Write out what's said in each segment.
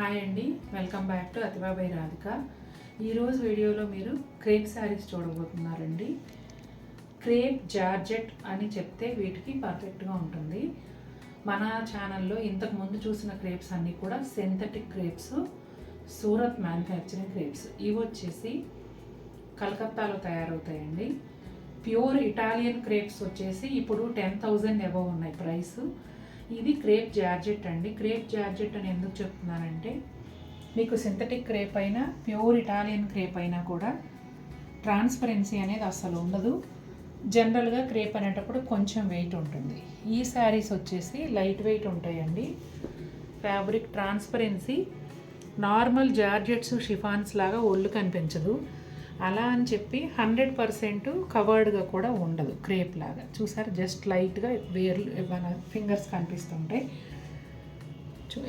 Hi అండి, welcome back to Athiva by Radhika. ఈరోజు వీడియోలో మీరు క్రేప్ శారీస్ చూడబోతున్నారండి. క్రేప్ జార్జెట్ అని చెప్తే వీటికి పర్ఫెక్ట్గా ఉంటుంది. మన ఛానల్లో ఇంతకు ముందు చూసిన క్రేప్స్ అన్నీ కూడా synthetic crepes, Surat manufacturing crepes. ఇవి వచ్చేసి కలకత్తాలో తయారవుతాయండి. ప్యూర్ ఇటాలియన్ క్రేప్స్ వచ్చేసి ఇప్పుడు 10,000 అబవ్ ఉన్నాయి ప్రైస్. ఇది క్రేప్ జార్జెట్ అండి. క్రేప్ జార్జెట్ అని ఎందుకు చెప్తున్నానంటే, మీకు సింథటిక్ క్రేప్ అయినా ప్యూర్ ఇటాలియన్ క్రేప్ అయినా కూడా ట్రాన్స్పరెన్సీ అనేది అస్సలు ఉండదు. జనరల్గా క్రేప్ అనేటప్పుడు కొంచెం వెయిట్ ఉంటుంది. ఈ శారీస్ వచ్చేసి లైట్ వెయిట్ ఉంటాయండి. Fabric transparency normal georgettes, chiffons లాగా ఒళ్ళు కనిపించదు. అలా అని చెప్పి 100% కవర్డ్గా కూడా ఉండదు. క్రేప్ లాగా చూసారు, జస్ట్ లైట్గా వేర్లు మన ఫింగర్స్ కనిపిస్తుంటాయి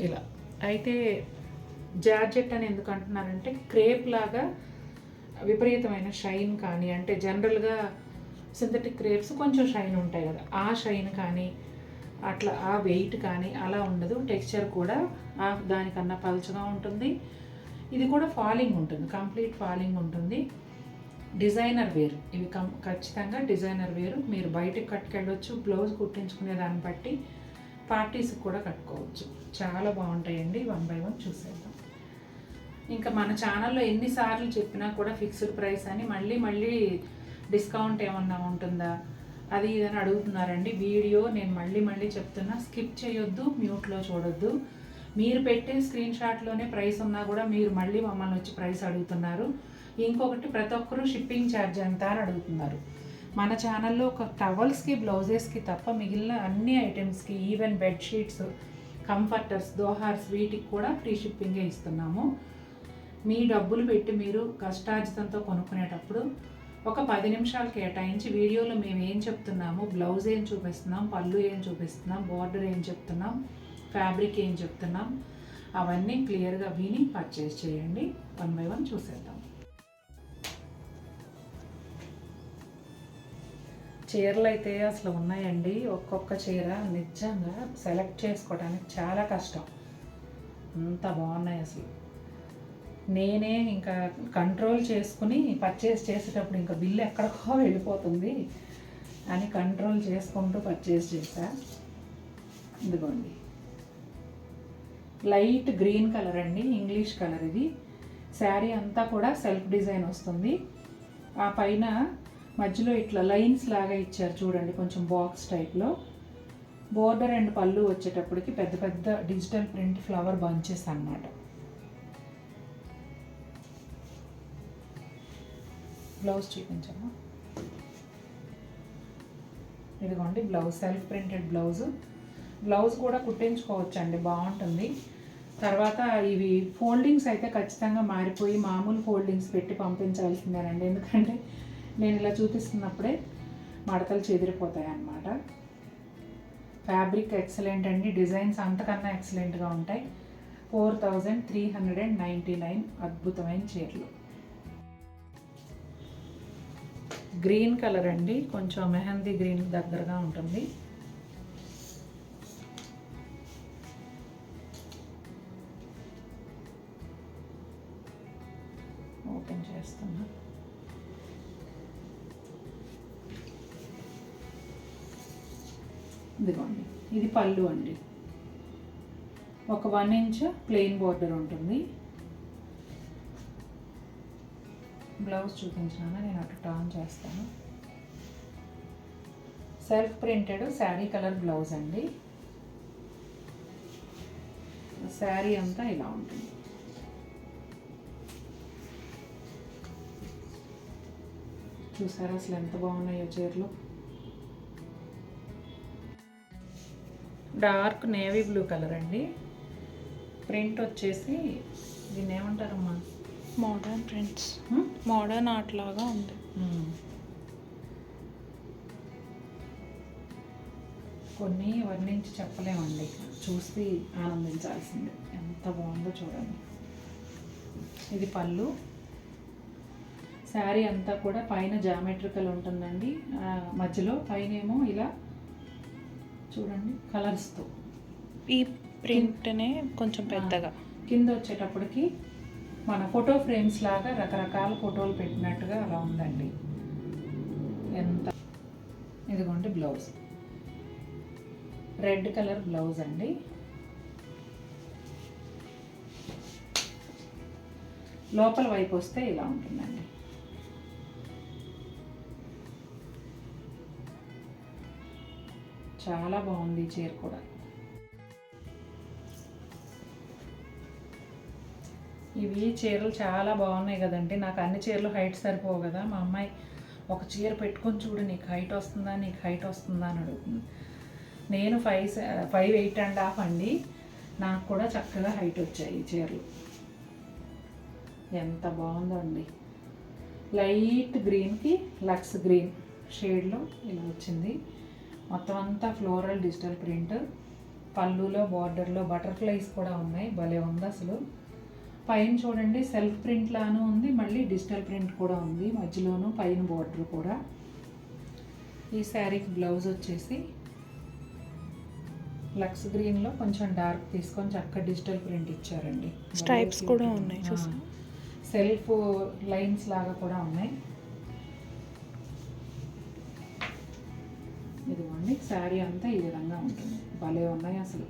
ఇలా. అయితే జార్జెట్ అని ఎందుకు అంటున్నారంటే, క్రేప్ లాగా విపరీతమైన షైన్ కానీ, అంటే జనరల్గా సింథటిక్ క్రేప్స్ కొంచెం షైన్ ఉంటాయి కదా, ఆ షైన్ కానీ అట్లా ఆ వెయిట్ కానీ అలా ఉండదు. టెక్స్చర్ కూడా దానికన్నా పలుచగా ఉంటుంది. ఇది కూడా ఫాలింగ్ ఉంటుంది, కంప్లీట్ ఫాలింగ్ ఉంటుంది. డిజైనర్ వేరు ఇవి, ఖచ్చితంగా డిజైనర్ వేరు. మీరు బయటకు కట్టుకెళ్ళవచ్చు, బ్లౌజ్ కుట్టించుకునే దాన్ని బట్టి పార్టీస్కి కూడా కట్టుకోవచ్చు. చాలా బాగుంటాయండి. 1 by 1 చూసేద్దాం. ఇంకా మన ఛానల్లో ఎన్నిసార్లు చెప్పినా కూడా ఫిక్స్డ్ ప్రైస్ అని, మళ్ళీ డిస్కౌంట్ ఏమన్నా ఉంటుందా అది ఇదని అడుగుతున్నారండి. వీడియో నేను మళ్ళీ చెప్తున్నా, స్కిప్ చేయొద్దు, మ్యూట్లో చూడొద్దు. మీరు పెట్టే స్క్రీన్ షాట్లోనే ప్రైస్ ఉన్నా కూడా మీరు మళ్ళీ మమ్మల్ని వచ్చి ప్రైస్ అడుగుతున్నారు. ఇంకొకటి, ప్రతి ఒక్కరూ షిప్పింగ్ ఛార్జ్ ఎంత అని అడుగుతున్నారు. మన ఛానల్లో ఒక టవల్స్కి, బ్లౌజెస్కి తప్ప మిగిలిన అన్ని ఐటమ్స్కి, ఈవెన్ బెడ్షీట్స్, కంఫర్టర్స్, దోహార్స్, వీటికి కూడా ఫ్రీ షిప్పింగే ఇస్తున్నాము. మీ డబ్బులు పెట్టి మీరు కష్టార్జితంతో కొనుక్కునేటప్పుడు ఒక 10 నిమిషాలు కేటాయించి వీడియోలో మేము ఏం చెప్తున్నాము, బ్లౌజ్ ఏం చూపిస్తున్నాం, పళ్ళు ఏం చూపిస్తున్నాం, బోర్డర్ ఏం చెప్తున్నాం, ఫ్యాబ్రిక్ ఏం చెప్తున్నాం, అవన్నీ క్లియర్గా విని పర్చేస్ చేయండి. 1 by 1 చూసేద్దాం. చీరలు అయితే అసలు ఉన్నాయండి. ఒక్కొక్క చీర నిజంగా సెలెక్ట్ చేసుకోవడానికి చాలా కష్టం, అంత బాగున్నాయి అసలు. నేనే ఇంకా కంట్రోల్ చేసుకుని పర్చేస్ చేసేటప్పుడు ఇంకా బిల్లు ఎక్కడికో వెళ్ళిపోతుంది అని కంట్రోల్ చేసుకుంటూ పర్చేస్ చేశా. ఇదిగోండి, లైట్ గ్రీన్ కలర్ అండి, ఇంగ్లీష్ కలర్. ఇది శారీ అంతా కూడా సెల్ఫ్ డిజైన్ వస్తుంది. ఆ పైన మధ్యలో ఇట్లా లైన్స్ లాగా ఇచ్చారు చూడండి, కొంచెం బాక్స్ టైప్లో. బోర్డర్ అండ్ పళ్ళు వచ్చేటప్పటికి పెద్ద పెద్ద డిజిటల్ ప్రింట్ ఫ్లవర్ బంచెస్ అన్నమాట. బ్లౌజ్ చూపించమ్మా. ఇదిగోండి blouse, self printed blouse. Blouse కూడా కుట్టించుకోవచ్చు అండి, బాగుంటుంది. తర్వాత ఇవి ఫోల్డింగ్స్ అయితే ఖచ్చితంగా మారిపోయి మామూలు ఫోల్డింగ్స్ పెట్టి పంపించాల్సిందేనండి, ఎందుకంటే నేను ఇలా చూపిస్తున్నప్పుడే మడతలు చెదిరిపోతాయి అన్నమాట. ఫ్యాబ్రిక్ ఎక్సలెంట్ అండి, డిజైన్స్ అంతకన్నా ఎక్సలెంట్గా ఉంటాయి. 4,399 అద్భుతమైన చీరలు. గ్రీన్ కలర్ అండి, కొంచెం మెహందీ గ్రీన్ దగ్గరగా ఉంటుంది. ఓపెన్ చేస్తున్నా. ఇదిగోండి, ఇది పళ్ళు అండి. ఒక 1 ఇంచ్ ప్లెయిన్ బోర్డర్ ఉంటుంది. బ్లౌజ్ చూపించాను, నేను అటు టర్న్ చేస్తాను. Self printed sari colour blouse అండి. శారీ అంతా ఇలా ఉంటుంది. చూసారా అసలు ఎంత బాగున్నాయో చీరలు. డార్క్ నేవీ బ్లూ కలర్ అండి. ప్రింట్ వచ్చేసి దీన్ని ఏమంటారమ్మా, మోడర్న్ ప్రింట్స్, మోడర్న్ ఆర్ట్ లాగా ఉంది. కొన్ని వర్ణించి చెప్పలేమండి, చూసి ఆనందించాల్సిందే. ఎంత బాగుందో చూడండి. ఇది పళ్ళు. శారీ అంతా కూడా పైన జామెట్రికల్ ఉంటుందండి, మధ్యలో పైన ఏమో ఇలా చూడండి కలర్స్తో. ఈ ప్రింట్నే కొంచెం పెద్దగా కింద వచ్చేటప్పటికి మన ఫోటో ఫ్రేమ్స్ లాగా రకరకాల ఫోటోలు పెట్టినట్టుగా అలా ఉందండి. ఎంత ఇదిగోండి బ్లౌజ్, రెడ్ కలర్ బ్లౌజ్ అండి. లోపల వైపు వస్తే ఇలా ఉంటుందండి. చాలా బాగుంది ఈ చీర కూడా. ఇవి చీరలు చాలా బాగున్నాయి కదండి. నాకు అన్ని చీరలు హైట్ సరిపోవు కదా. మా అమ్మాయి ఒక చీర పెట్టుకొని చూడు నీకు హైట్ వస్తుందా అని అడుగుతుంది. నేను 5'8.5" అండి. నాకు కూడా చక్కగా హైట్ వచ్చాయి ఈ చీరలు. ఎంత బాగుందో అండి. లైట్ గ్రీన్కి లక్స్ గ్రీన్ షేడ్లో ఇలా వచ్చింది. మొత్తం అంతా ఫ్లోరల్ డిజిటల్ ప్రింట్. పళ్ళులో బార్డర్లో బటర్ఫ్లైస్ కూడా ఉన్నాయి. భలే ఉంది అసలు. పైన చూడండి సెల్ఫ్ ప్రింట్ లాను ఉంది, మళ్ళీ డిజిటల్ ప్రింట్ కూడా ఉంది మధ్యలోను, పైన బార్డర్ కూడా. ఈ శారీకి బ్లౌజ్ వచ్చేసి లక్స్ గ్రీన్లో కొంచెం డార్క్ తీసుకొని చక్కగా డిజిటల్ ప్రింట్ ఇచ్చారండి. స్ట్రైప్స్ కూడా ఉన్నాయి, సెల్ఫ్ లైన్స్ లాగా కూడా ఉన్నాయి. ఇదిగోండి శారీ అంతా ఈ విధంగా ఉంటుంది. భలే ఉన్నాయి అసలు.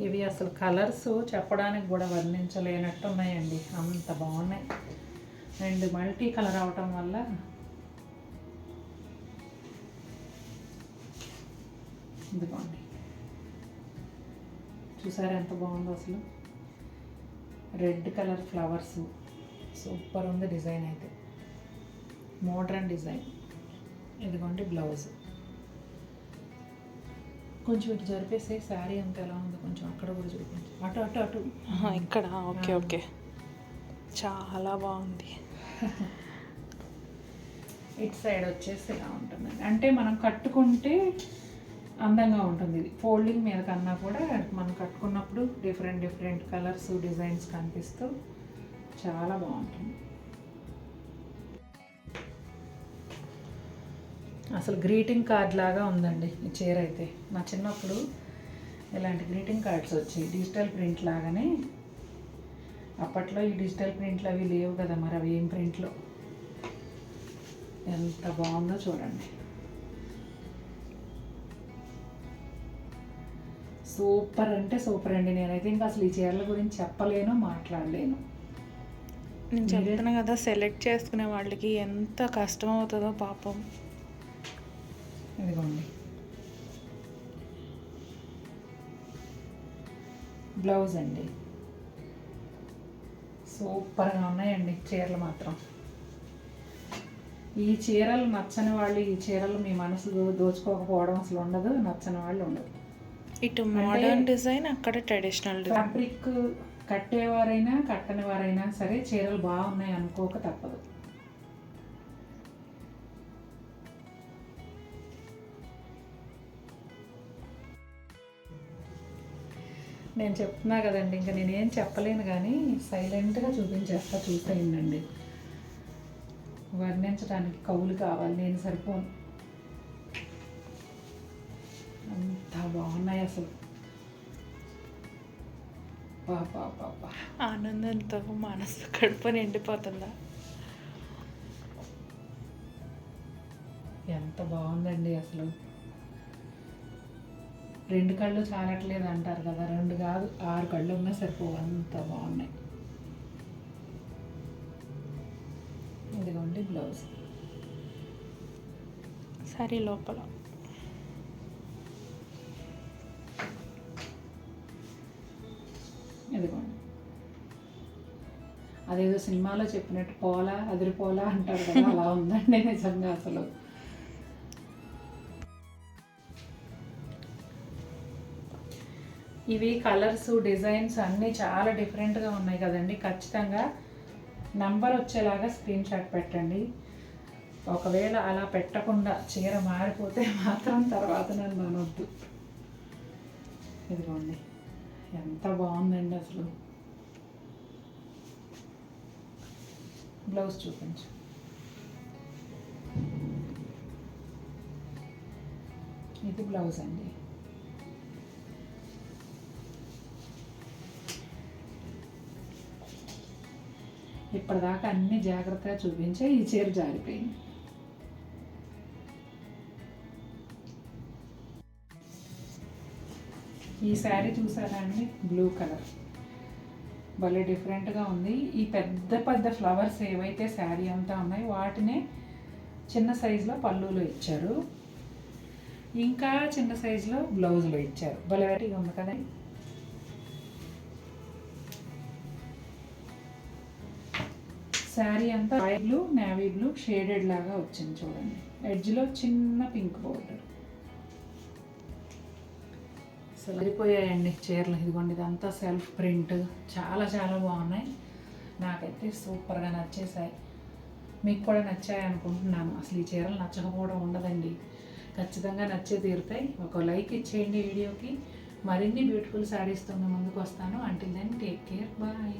ఇవి అసలు కలర్స్ చెప్పడానికి కూడా వర్ణించలేనట్టు ఉన్నాయండి, అంత బాగున్నాయి. అండ్ మల్టీ కలర్ అవటం వల్ల ఇదిగోండి చూసారా ఎంత బాగుందో అసలు. రెడ్ కలర్ ఫ్లవర్స్ సూపర్ ఉంది డిజైన్ అయితే, మోడ్రన్ డిజైన్. ఇదిగోండి బ్లౌజ్. కొంచెం ఇటు జరిపేసే శారీ అంతా ఎలా ఉందో కొంచెం అక్కడ కూడా చూపించు. అటు అటు అటు ఇక్కడ. ఓకే ఓకే, చాలా బాగుంది. ఇటు సైడ్ వచ్చేసి ఇలా ఉంటుందండి. అంటే మనం కట్టుకుంటే అందంగా ఉంటుంది. ఇది ఫోల్డింగ్ మీద కన్నా కూడా మనం కట్టుకున్నప్పుడు డిఫరెంట్ కలర్స్ డిజైన్స్ కనిపిస్తూ చాలా బాగుంటుంది. అసలు గ్రీటింగ్ కార్డ్ లాగా ఉందండి ఈ చీర అయితే. నా చిన్నప్పుడు ఇలాంటి గ్రీటింగ్ కార్డ్స్ వచ్చాయి డిజిటల్ ప్రింట్ లాగానే. అప్పట్లో ఈ డిజిటల్ ప్రింట్లు అవి లేవు కదా, మరి అవి ఏం ప్రింట్లో. ఎంత బాగుందో చూడండి. సూపర్ అంటే సూపర్ అండి. నేనైతే ఇంకా అసలు ఈ చీరల గురించి చెప్పలేను, మాట్లాడలేను. నేను చెప్తున్నా కదా, సెలెక్ట్ చేసుకునే వాళ్ళకి ఎంత కష్టం అవుతుందో పాపం. ఇదిగోండి బ్లౌజ్ అండి. సూపర్గా ఉన్నాయండి చీరలు మాత్రం. ఈ చీరలు నచ్చని వాళ్ళు, ఈ చీరలు మీ మనసు దోచుకోకపోవడం అసలు ఉండదు, నచ్చని వాళ్ళు ఉండదు. ఇటు మోడర్న్ డిజైన్, అక్కడ ట్రెడిషనల్ డిజైన్. ఫ్యాబ్రిక్ కట్టేవారైనా కట్టని వారైనా సరే చీరలు బాగున్నాయి అనుకోక తప్పదు. నేను చెప్తున్నా కదండి, ఇంకా నేనేం చెప్పలేను కానీ సైలెంట్గా చూపించేస్తా, చూసేయండి. వర్ణించడానికి కవులు కావాలి, నేను సరిపోను. అంత బాగున్నాయి అసలు. పాపా ఆనందంతో మనసు కడుపు నిండిపోతుందా. ఎంత బాగుందండి అసలు. 2 కళ్ళు చాలట్లేదు అంటారు కదా, 2 కాదు 6 కళ్ళు ఉన్నా సరిపోవు, అంత బాగున్నాయి. ఇదిగోండి బ్లౌజ్. సరే లోపల ఇదిగోండి. అదేదో సినిమాలో చెప్పినట్టు పోలా అదిరిపోలా అంటారు కదా, అలా ఉందండి నిజంగా అసలు. ఇవి కలర్స్ డిజైన్స్ అన్నీ చాలా డిఫరెంట్గా ఉన్నాయి కదండి. ఖచ్చితంగా నంబర్ వచ్చేలాగా స్క్రీన్ షాట్ పెట్టండి. ఒకవేళ అలా పెట్టకుండా చీర మారిపోతే మాత్రం తర్వాత నన్ను అనొద్దు. ఇదిగోండి ఎంత బాగుందండి అసలు. బ్లౌజ్ చూపించు. ఇది బ్లౌజ్ అండి. ఇప్పటిదాకా అన్ని జాగ్రత్తగా చూపించే ఈ చీర జారిపోయింది. ఈ శారీ చూసారా అండి, బ్లూ కలర్ భలే డిఫరెంట్గా ఉంది. ఈ పెద్ద పెద్ద ఫ్లవర్స్ ఏవైతే శారీ అంతా ఉన్నాయి వాటినే చిన్న సైజులో పళ్ళులో ఇచ్చారు, ఇంకా చిన్న సైజులో బ్లౌజ్లో ఇచ్చారు. భలే వెరైటీగా ఉంది కదా. శారీ అంతా royal blue, navy blue shaded లాగా వచ్చింది చూడండి. ఎడ్జ్లో చిన్న పింక్ బోర్డర్. సరిపోయాయండి చీరలు. ఇదిగోండి, ఇదంతా సెల్ఫ్ ప్రింట్, చాలా చాలా బాగున్నాయి. నాకైతే సూపర్గా నచ్చేసాయి. మీకు కూడా నచ్చాయి అనుకుంటున్నాను. అసలు ఈ చీరలు నచ్చకపోవడం ఉండదండి, ఖచ్చితంగా నచ్చే తీరుతాయి. ఒక లైక్ ఇచ్చేయండి వీడియోకి. మరిన్ని బ్యూటిఫుల్ శారీస్తో మేము ముందుకు వస్తాను. Until then take care, bye.